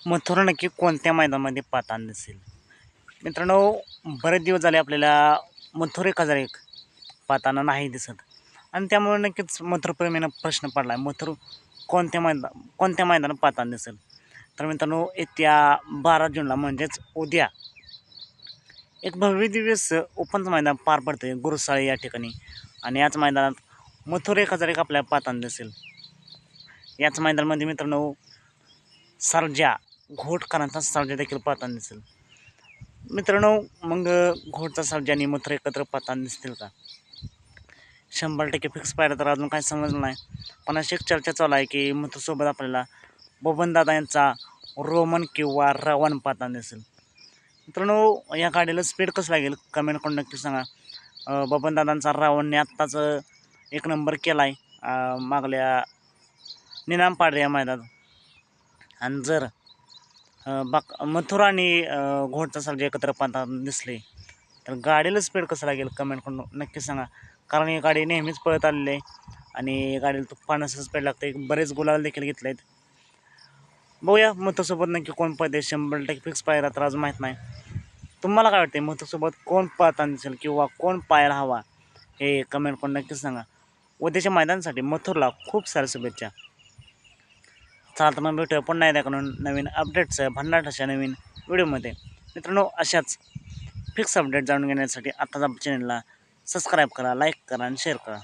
मथुरा नक्की कोणत्या मैदानामध्ये पाहताना दिसेल? मित्रांनो, बरेच दिवस झाले आपल्याला मथुर 1001 पाहताना नाही दिसत आणि त्यामुळे नक्कीच मथुरप्रेमींना प्रश्न पडला आहे, मथुर कोणत्या मैदानात पाहताना दिसेल? तर मित्रांनो, येत्या 12 जूनला म्हणजेच उद्या एक भव्य दिव्य ओपनचं मैदान पार पडते गुरुसाळे या ठिकाणी आणि याच मैदानात मथुर 1001 आपल्याला पाहताना दिसेल. याच मैदानामध्ये मित्रांनो सर्जा घोटकरांचा सर्जा देखील पाहताना दिसेल. मित्रांनो, मग घोटचा सर्जा आणि मथुर एकत्र पाहताना दिसतील का? 100% फिक्स पाहिलं तर अजून काही समजलं नाही, पण अशी एक चर्चा चालू आहे की मथुरसोबत आपल्याला बबनदादा यांचा रोमन किंवा रावण पाहताना दिसेल. मित्रांनो, या गाडीला स्पीड कसं लागेल कमेंट करून नक्की सांगा. बबनदादांचा रावणने आत्ताच एक नंबर केला आहे मागल्या निनाम पाडे या मैदानात. आणि जर मथुरा आणि घोटचा सर्जा एकत्र पाहताना दिसले तर गाडीला स्पीड कसं लागेल कमेंट करून नक्की सांगा. कारण ही गाडी नेहमीच पळत आलेली आहे आणि गाडीला तुफान असं स्पीड लागते. बरेच गुलाल देखील घेतले आहेत. बघूया मथुरसोबत नक्की कोण पळते. 100% फिक्स पाहायला तर अजून माहीत नाही. तुम्हाला काय वाटते, मथुरसोबत कोण पळताना दिसेल किंवा कोण पाहायला हवा हे कमेंट करून नक्कीच सांगा. उद्याच्या मैदानासाठी मथुरला खूप साऱ्या शुभेच्छा. चला तर मग भेटूया पुन्हा एकदा करून नवीन अपडेट्स भन्नाट अशा नवीन व्हिडिओमध्ये. मित्रांनो, अशाच फिक्स अपडेट जाणून घेण्यासाठी आत्ताच चॅनलला सबस्क्राईब करा, लाईक करा आणि शेअर करा.